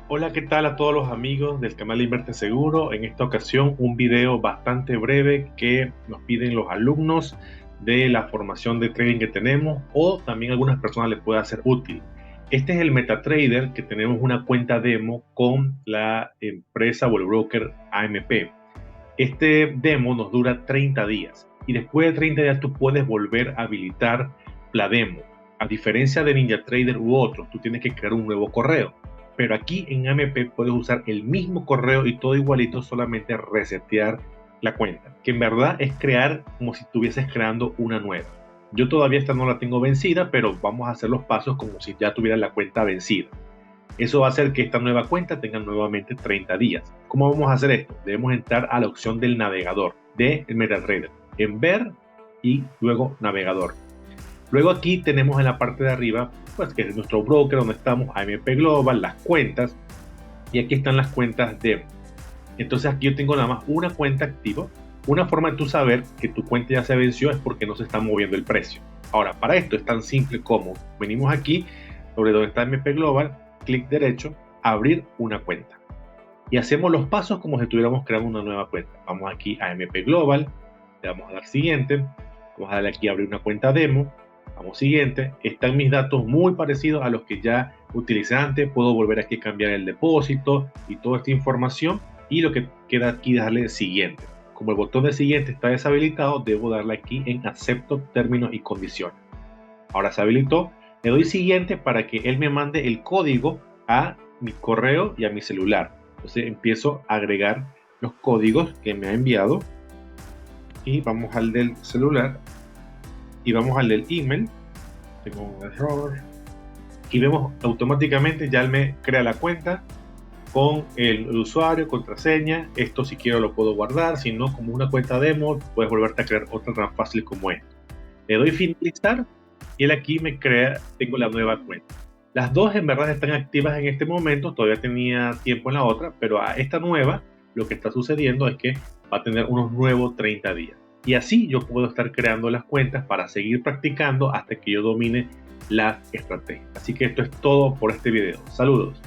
Hola, ¿qué tal a todos los amigos del canal Invierte Seguro? En esta ocasión un video bastante breve que nos piden los alumnos de la formación de trading que tenemos o también a algunas personas les puede ser útil. Este es el MetaTrader que tenemos una cuenta demo con la empresa o el broker AMP. Este demo nos dura 30 días y después de 30 días tú puedes volver a habilitar la demo. A diferencia de NinjaTrader u otros, tú tienes que crear un nuevo correo. Pero aquí en AMP puedes usar el mismo correo y todo igualito, solamente resetear la cuenta, que en verdad es crear como si estuvieses creando una nueva. Yo todavía esta no la tengo vencida, pero vamos a hacer los pasos como si ya tuviera la cuenta vencida. Eso va a hacer que esta nueva cuenta tenga nuevamente 30 días. ¿Cómo vamos a hacer esto? Debemos entrar a la opción del navegador de MetaTrader, en ver y luego navegador. Luego aquí tenemos en la parte de arriba, pues que es nuestro broker donde estamos, AMP Global, las cuentas, y aquí están las cuentas de. Entonces aquí yo tengo nada más una cuenta activa. Una forma de tú saber que tu cuenta ya se venció es porque no se está moviendo el precio. Ahora, para esto es tan simple como venimos aquí sobre donde está MP Global, clic derecho, abrir una cuenta. Y hacemos los pasos como si estuviéramos creando una nueva cuenta. Vamos aquí a MP Global, le damos a dar siguiente, vamos a darle aquí a abrir una cuenta demo, vamos siguiente, están mis datos muy parecidos a los que ya utilicé antes, puedo volver aquí a cambiar el depósito y toda esta información, y lo que queda aquí es darle siguiente. Como el botón de siguiente está deshabilitado, debo darle aquí en acepto términos y condiciones. Ahora se habilitó, le doy siguiente para que él me mande el código a mi correo y a mi celular. Entonces empiezo a agregar los códigos que me ha enviado y vamos al del celular y vamos al del email. Tengo un error y vemos automáticamente ya él me crea la cuenta con el usuario, contraseña. Esto si quiero lo puedo guardar, si no, como una cuenta demo puedes volverte a crear otra tan fácil como esta. Le doy finalizar y él aquí me crea, tengo la nueva cuenta. Las dos en verdad están activas en este momento, todavía tenía tiempo en la otra, pero a esta nueva lo que está sucediendo es que va a tener unos nuevos 30 días. Y así yo puedo estar creando las cuentas para seguir practicando hasta que yo domine las estrategias. Así que esto es todo por este video. Saludos.